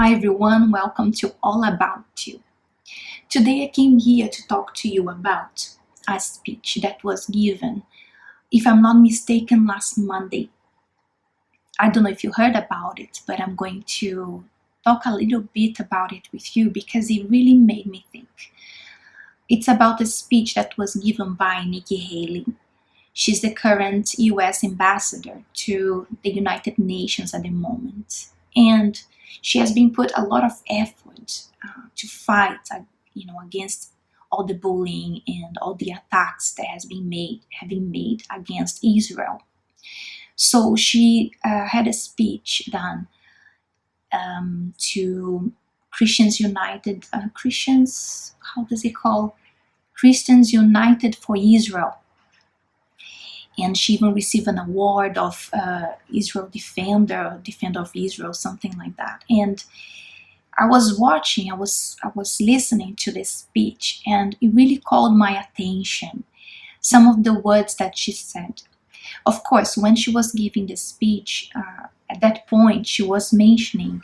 Hi everyone, welcome to All About You. Today I came here to talk to you about a speech that was given, if I'm not mistaken, last Monday. I don't know if you heard about it, but I'm going to talk a little bit about it with you because it really made me think. It's about a speech that was given by Nikki Haley. She's the current US ambassador to the United Nations at the moment. And she has been put a lot of effort to fight, against all the bullying and all the attacks that have been made against Israel. So she had a speech done to Christians United, Christians United for Israel. And she even received an award of Israel Defender of Israel, something like that. And I was listening to this speech, and it really called my attention, some of the words that she said. Of course, when she was giving the speech, at that point, she was mentioning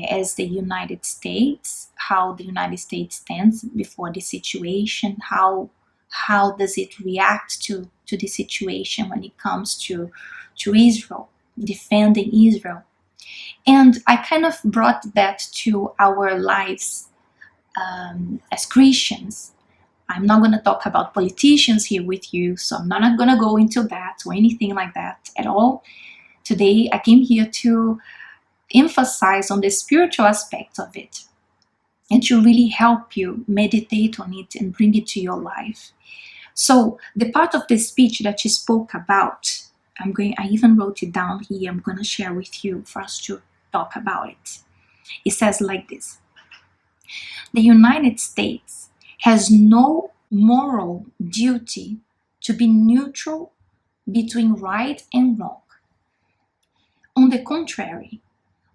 as the United States, how the United States stands before the situation, how does it react to the situation when it comes to Israel, defending Israel. And I kind of brought that to our lives as Christians. I'm not going to talk about politicians here with you, so I'm not going to go into that or anything like that at all. Today, I came here to emphasize on the spiritual aspect of it and to really help you meditate on it and bring it to your life. So the part of the speech that she spoke about, I even wrote it down here. I'm going to share with you for us to talk about it. It says like this: the United States has no moral duty to be neutral between right and wrong. On the contrary,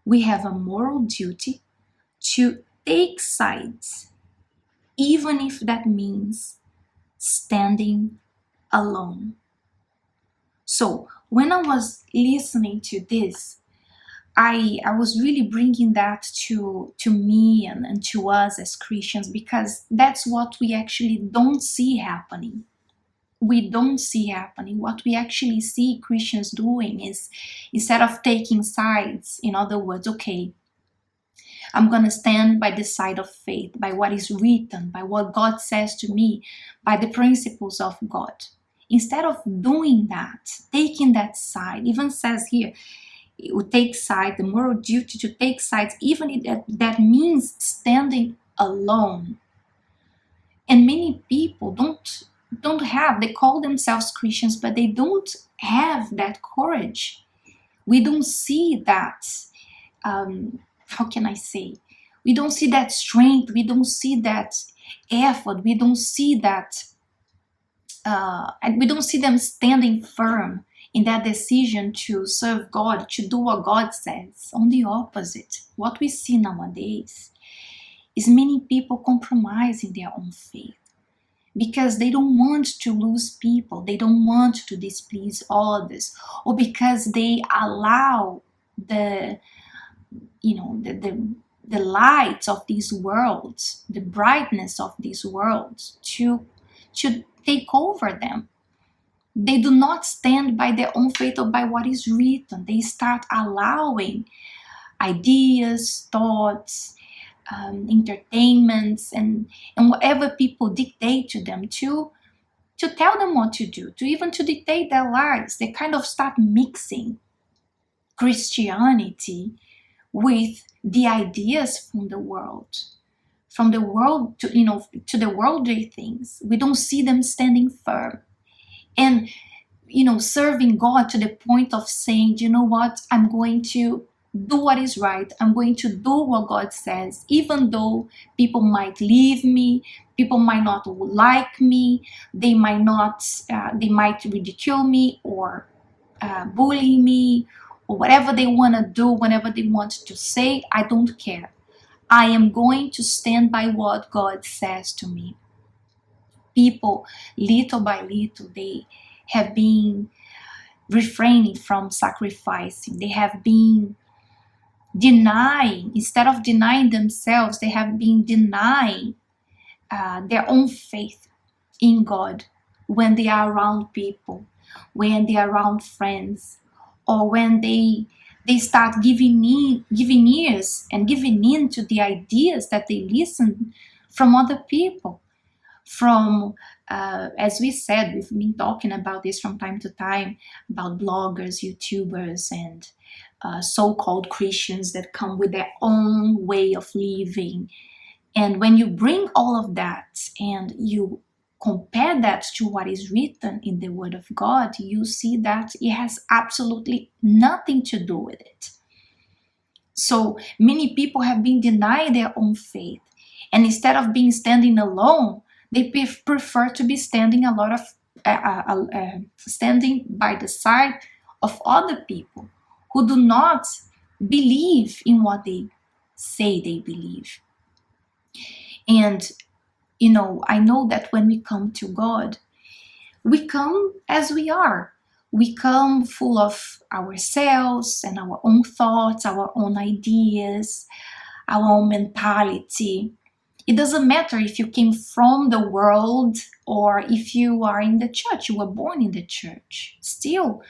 we have a moral duty to take sides, even if that means standing alone. So when I was listening to this, I was really bringing that to me and to us as Christians, because that's what we actually don't see happening. We don't see happening. What we actually see Christians doing is, instead of taking sides, in other words, okay, I'm going to stand by the side of faith, by what is written, by what God says to me, by the principles of God. Instead of doing that, taking that side, even says here, it would take side, the moral duty to take sides, even if that means standing alone. And many people don't have, they call themselves Christians, but they don't have that courage. We don't see that, how can I say? We don't see that strength, we don't see that effort, we don't see that, and we don't see them standing firm in that decision to serve God, to do what God says. On the opposite, what we see nowadays is many people compromising their own faith because they don't want to lose people, they don't want to displease others, or because they allow the light of these worlds, the brightness of these worlds to take over them. They do not stand by their own faith or by what is written. They start allowing ideas, thoughts, entertainments, and whatever people dictate to them to tell them what to do, to dictate their lives. They kind of start mixing Christianity with the ideas from the world to the worldly things. We don't see them standing firm and serving God to the point of saying, you know what, I'm going to do what is right. I'm going to do what God says, even though people might leave me, people might not like me, they might ridicule me or bully me, or whatever they want to do, whatever they want to say. I don't care. I am going to stand by what God says to me. People, little by little, they have been refraining from sacrificing. They have been instead of denying themselves, they have been denying their own faith in God when they are around people, when they are around friends, or when they start giving ears and giving in to the ideas that they listen from other people, from as we said, we've been talking about this from time to time, about bloggers, YouTubers, and so-called Christians that come with their own way of living. And when you bring all of that and you compare that to what is written in the Word of God, you see that it has absolutely nothing to do with it. So many people have been denying their own faith, and instead of being standing alone, they prefer to be standing standing by the side of other people who do not believe in what they say they believe. And I know that when we come to God, we come as we are. We come full of ourselves and our own thoughts, our own ideas, our own mentality. It doesn't matter if you came from the world or if you are in the church, you were born in the church. Still,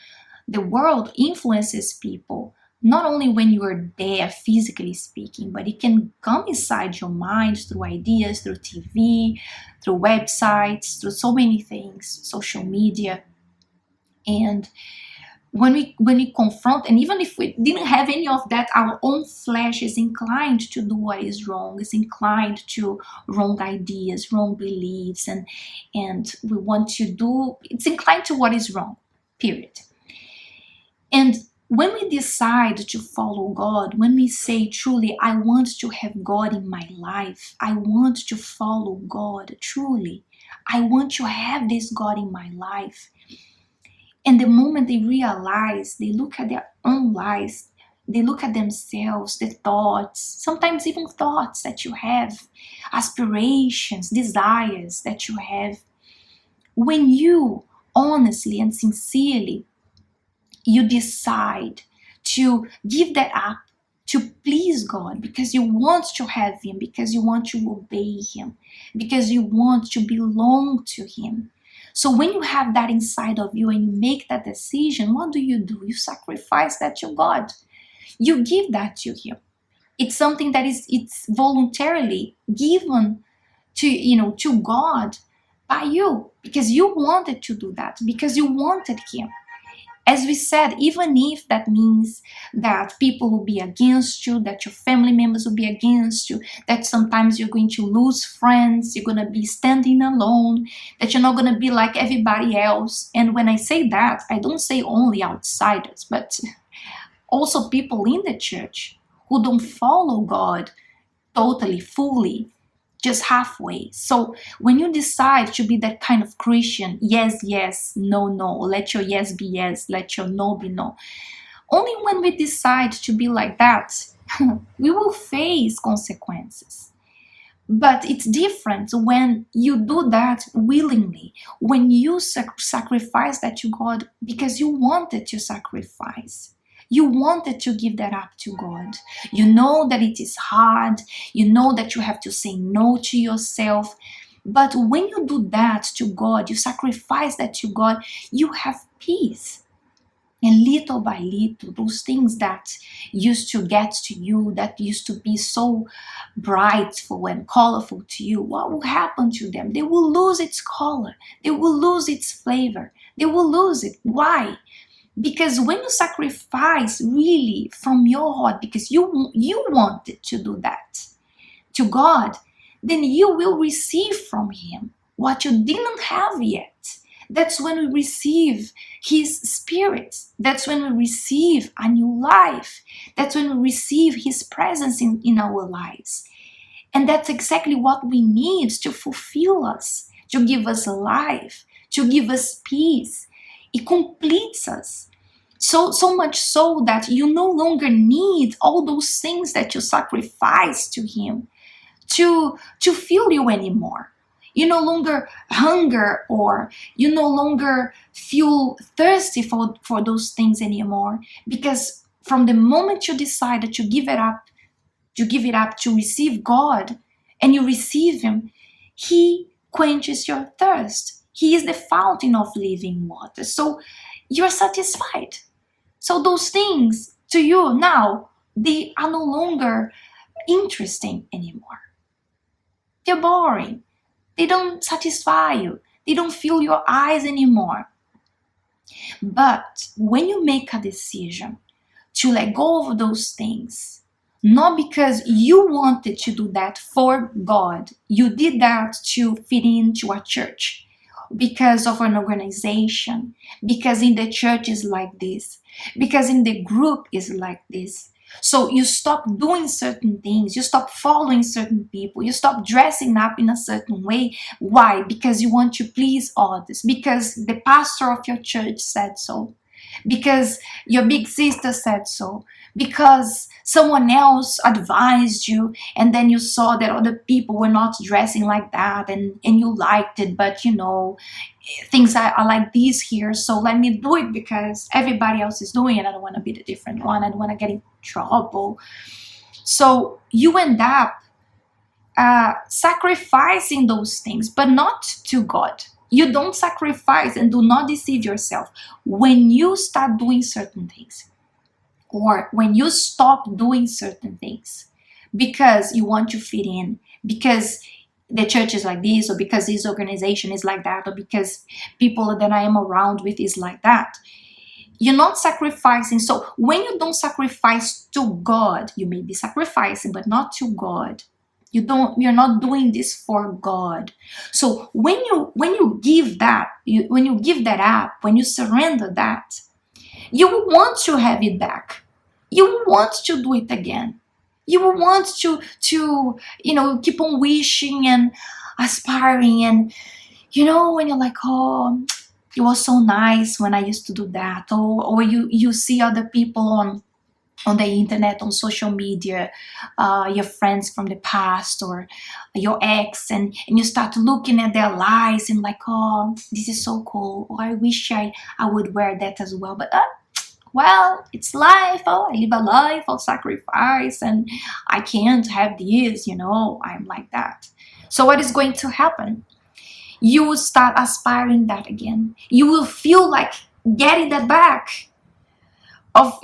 the world influences people, not only when you are there physically speaking, but it can come inside your mind through ideas, through TV, through websites, through so many things, social media. And when we confront, and even if we didn't have any of that, our own flesh is inclined to do what is wrong, is inclined to wrong ideas, wrong beliefs, and we want to do, it's inclined to what is wrong, period. And when we decide to follow God, when we say truly, I want to have God in my life, I want to follow God truly, I want to have this God in my life. And the moment they realize, they look at their own lives, they look at themselves, the thoughts, sometimes even thoughts that you have, aspirations, desires that you have. When you honestly and sincerely, you decide to give that up, to please God, because you want to have Him, because you want to obey Him, because you want to belong to Him. So when you have that inside of you and you make that decision, what do? You sacrifice that to God. You give that to Him. It's something that it's voluntarily given to God by you, because you wanted to do that, because you wanted Him. As we said, even if that means that people will be against you, that your family members will be against you, that sometimes you're going to lose friends, you're going to be standing alone, that you're not going to be like everybody else. And when I say that, I don't say only outsiders, but also people in the church who don't follow God totally, fully, just halfway. So when you decide to be that kind of Christian, yes, yes, no, no, let your yes be yes, let your no be no. Only when we decide to be like that, we will face consequences. But it's different when you do that willingly, when you sacrifice that to God because you wanted to sacrifice. You wanted to give that up to God. You know that it is hard. You know that you have to say no to yourself. But when you do that to God, you sacrifice that to God, you have peace. And little by little, those things that used to get to you, that used to be so brightful and colorful to you, what will happen to them? They will lose its color. They will lose its flavor. They will lose it. Why? Because when you sacrifice really from your heart, because you wanted to do that to God, then you will receive from Him what you didn't have yet. That's when we receive His Spirit. That's when we receive a new life. That's when we receive His presence in our lives. And that's exactly what we need to fulfill us, to give us life, to give us peace. It completes us. So much so that you no longer need all those things that you sacrifice to Him to fill you anymore. You no longer hunger, or you no longer feel thirsty for those things anymore, because From the moment you decide that you give it up to receive God, and you receive Him, He quenches your thirst. He is the fountain of living water. So you're satisfied. So those things to you now, they are no longer interesting anymore. They're boring. They don't satisfy you. They don't fill your eyes anymore. But when you make a decision to let go of those things, not because you wanted to do that for God, you did that to fit into a church, because of an organization, because in the church is like this, because in the group is like this. So you stop doing certain things, you stop following certain people, you stop dressing up in a certain way. Why? Because you want to please others, because the pastor of your church said so, because your big sister said so, because someone else advised you, and then you saw that other people were not dressing like that, and you liked it, but things are like this here, so let me do it because everybody else is doing it. I don't want to be the different one. I don't want to get in trouble. So you end up sacrificing those things, but not to God. You don't sacrifice, and do not deceive yourself. When you start doing certain things, or when you stop doing certain things because you want to fit in, because the church is like this, or because this organization is like that, or because people that I am around with is like that, you're not sacrificing. So when you don't sacrifice to God, you may be sacrificing, but not to God. You're not doing this for God. So when you give that, when you give that up, when you surrender that, you will want to have it back. You will want to do it again. You will want to keep on wishing and aspiring, and when you're like, oh, it was so nice when I used to do that, or you see other people on the internet, on social media, your friends from the past, or your ex, and you start looking at their lives and like, oh, this is so cool, or I wish I would wear that as well. But well, it's life. Oh, I live a life of sacrifice, and I can't have this, I'm like that. So what is going to happen? You will start aspiring that again. You will feel like getting that back, of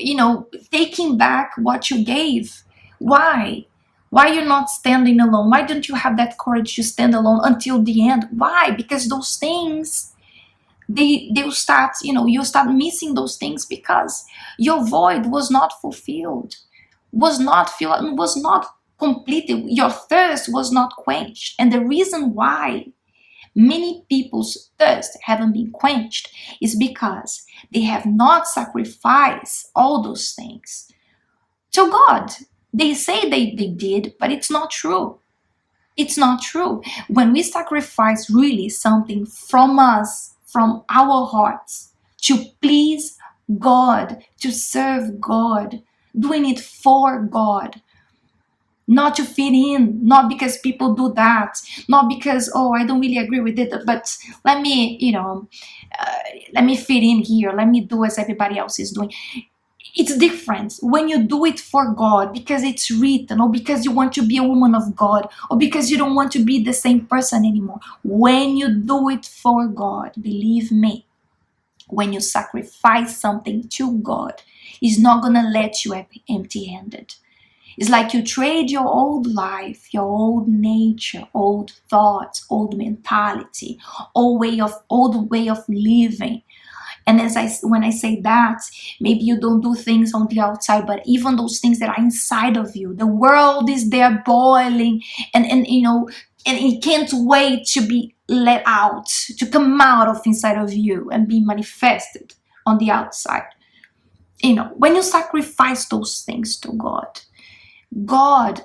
taking back what you gave. Why you're not standing alone? Why don't you have that courage to stand alone until the end? Why? Because those things, they'll start, you'll start missing those things, because your void was not fulfilled, was not filled, was not completed. Your thirst was not quenched. And the reason why many people's thirst haven't been quenched is because they have not sacrificed all those things to God. They say they did, but it's not true. It's not true. When we sacrifice really something from us, from our hearts, to please God, to serve God, doing it for God, not to fit in, not because people do that, not because, oh, I don't really agree with it, but let me fit in here, let me do as everybody else is doing. It's different when you do it for God, because it's written, or because you want to be a woman of God, or because you don't want to be the same person anymore. When you do it for God, believe me, when you sacrifice something to God, He's not going to let you empty-handed. It's like you trade your old life, your old nature, old thoughts, old mentality, old way of living. And when I say that, maybe you don't do things on the outside, but even those things that are inside of you, the world is there boiling, and it can't wait to be let out, to come out of inside of you and be manifested on the outside. When you sacrifice those things to God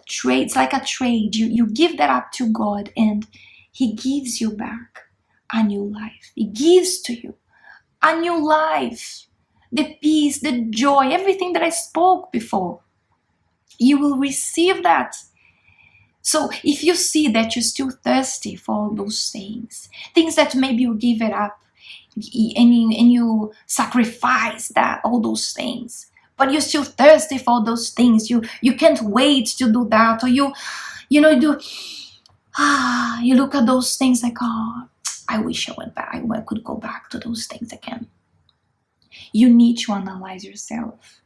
trades, like a trade. You give that up to God, and He gives you back a new life. He gives to you a new life, the peace, the joy, everything that I spoke before. You will receive that. So if you see that you're still thirsty for all those things that maybe you give it up, and you sacrifice that, all those things, but you're still thirsty for those things. You can't wait to do that, or you do you look at those things like, oh, I wish I went back. I could go back to those things again. You need to analyze yourself.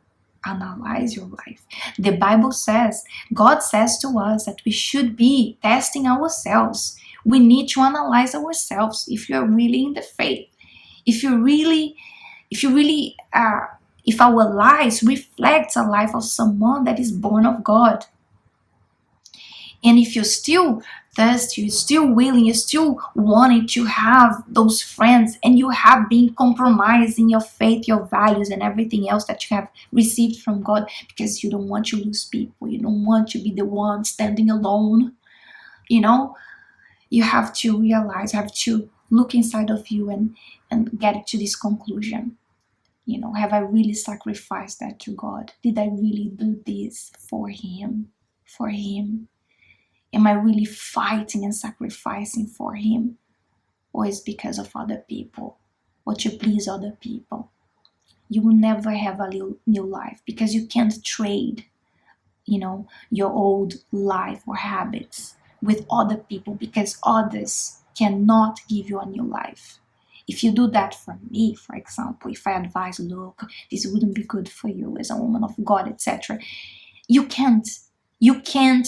Analyze your life. The Bible says, God says to us that we should be testing ourselves. We need to analyze ourselves if you're really in the faith. If our lives reflect a life of someone that is born of God. And if you're still thirsty, you're still willing, you're still wanting to have those friends, and you have been compromising your faith, your values, and everything else that you have received from God because you don't want to lose people, you don't want to be the one standing alone, you have to realize, have to look inside of you and get to this conclusion. Have I really sacrificed that to God? Did I really do this for Him? For Him? Am I really fighting and sacrificing for Him? Or is it because of other people? Or to please other people? You will never have a new life because you can't trade, your old life or habits with other people, because others cannot give you a new life. If you do that for me, for example, if I advise, look, this wouldn't be good for you as a woman of God, etc., you can't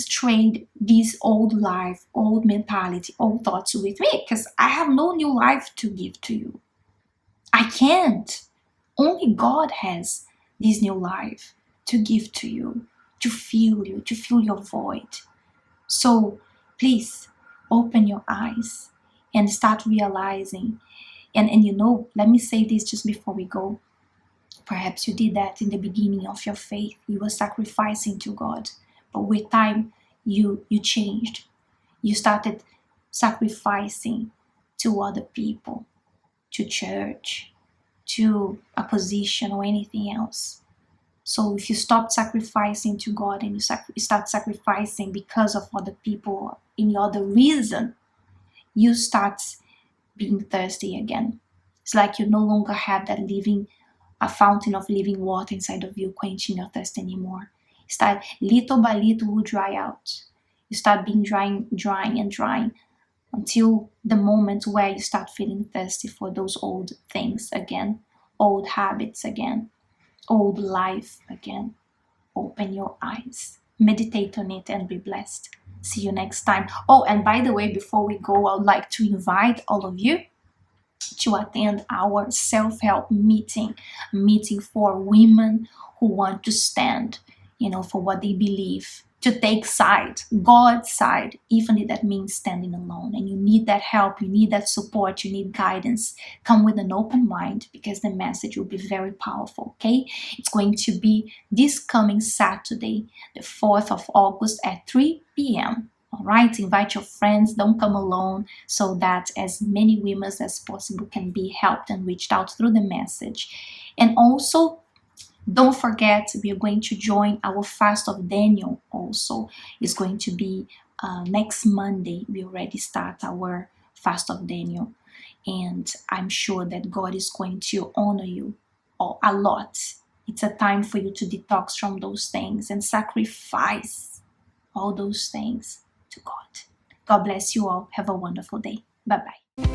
trade this old life, old mentality, old thoughts with me, because I have no new life to give to you. I can't. Only God has this new life to give to you, to fill your void. So please open your eyes and start realizing. And let me say this just before we go. Perhaps you did that in the beginning of your faith. You were sacrificing to God. But with time, you changed. You started sacrificing to other people, to church, to a position or anything else. So if you stop sacrificing to God and you start sacrificing because of other people or any other reason, you start being thirsty again. It's like you no longer have a fountain of living water inside of you quenching your thirst anymore. Start little by little will dry out. You start being drying until the moment where you start feeling thirsty for those old things again, old habits again, old life again. Open your eyes, meditate on it, and be blessed. See you next time. Oh, and by the way, before we go, I would like to invite all of you to attend our self-help meeting for women who want to stand, for what they believe, to take side, God's side, even if that means standing alone. And you need that help, you need that support, you need guidance. Come with an open mind, because the message will be very powerful, okay? It's going to be this coming Saturday, the 4th of August at 3 p.m. All right, invite your friends, don't come alone, so that as many women as possible can be helped and reached out through the message. And also, don't forget, we are going to join our fast of Daniel also. It's going to be next Monday. We already start our fast of Daniel. And I'm sure that God is going to honor you a lot. It's a time for you to detox from those things and sacrifice all those things to God. God bless you all. Have a wonderful day. Bye-bye.